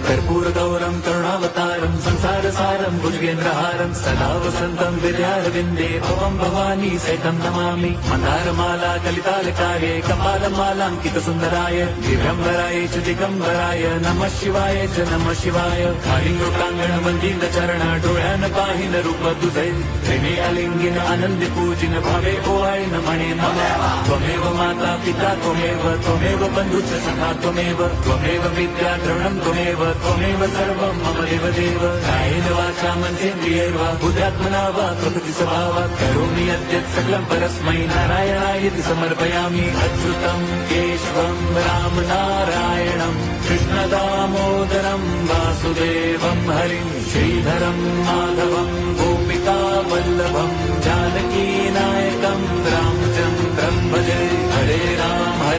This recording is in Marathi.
कर्पूरगौरं करुणावतारं संसारसारं भुजगेन्द्रहारं सदा वसन्तं विद्यारविन्दे भवं भवानी सहितं नमामि। मन्दारमाला कलितालकार्ये कपालमालाङ्कितसुन्दराय दिव्यम्बराय च दिगम्बराय नमः शिवाय च नमः शिवाय। कालिङ्गोटाङ्गण चरण डोळ्यान पाहिन रूप तुझे प्रेमे अलिंगिन आनंदी पूजिन भावे ओवाळीन म्हणे नमः। त्वमेव माता पिता त्वमेव बंधुश्च सखा त्वमेव विद्या द्रवणं त्वमेव सर्वं मम देवदेव। कायेन वाचा मनसेन्द्रियैर्वा बुद्ध्यात्मना वा प्रकृति स्वभावात् करोमि यद्यत् सकलं परस्मै नारायणायति समर्पयामि। अच्युतं केशवं राम नारायणं कृष्णदामोदरं वासुदेवं हरिं श्रीधरं माधवं गोपिका वल्लभं जानकी नायकं रामचन्द्रं भजे। हरे राम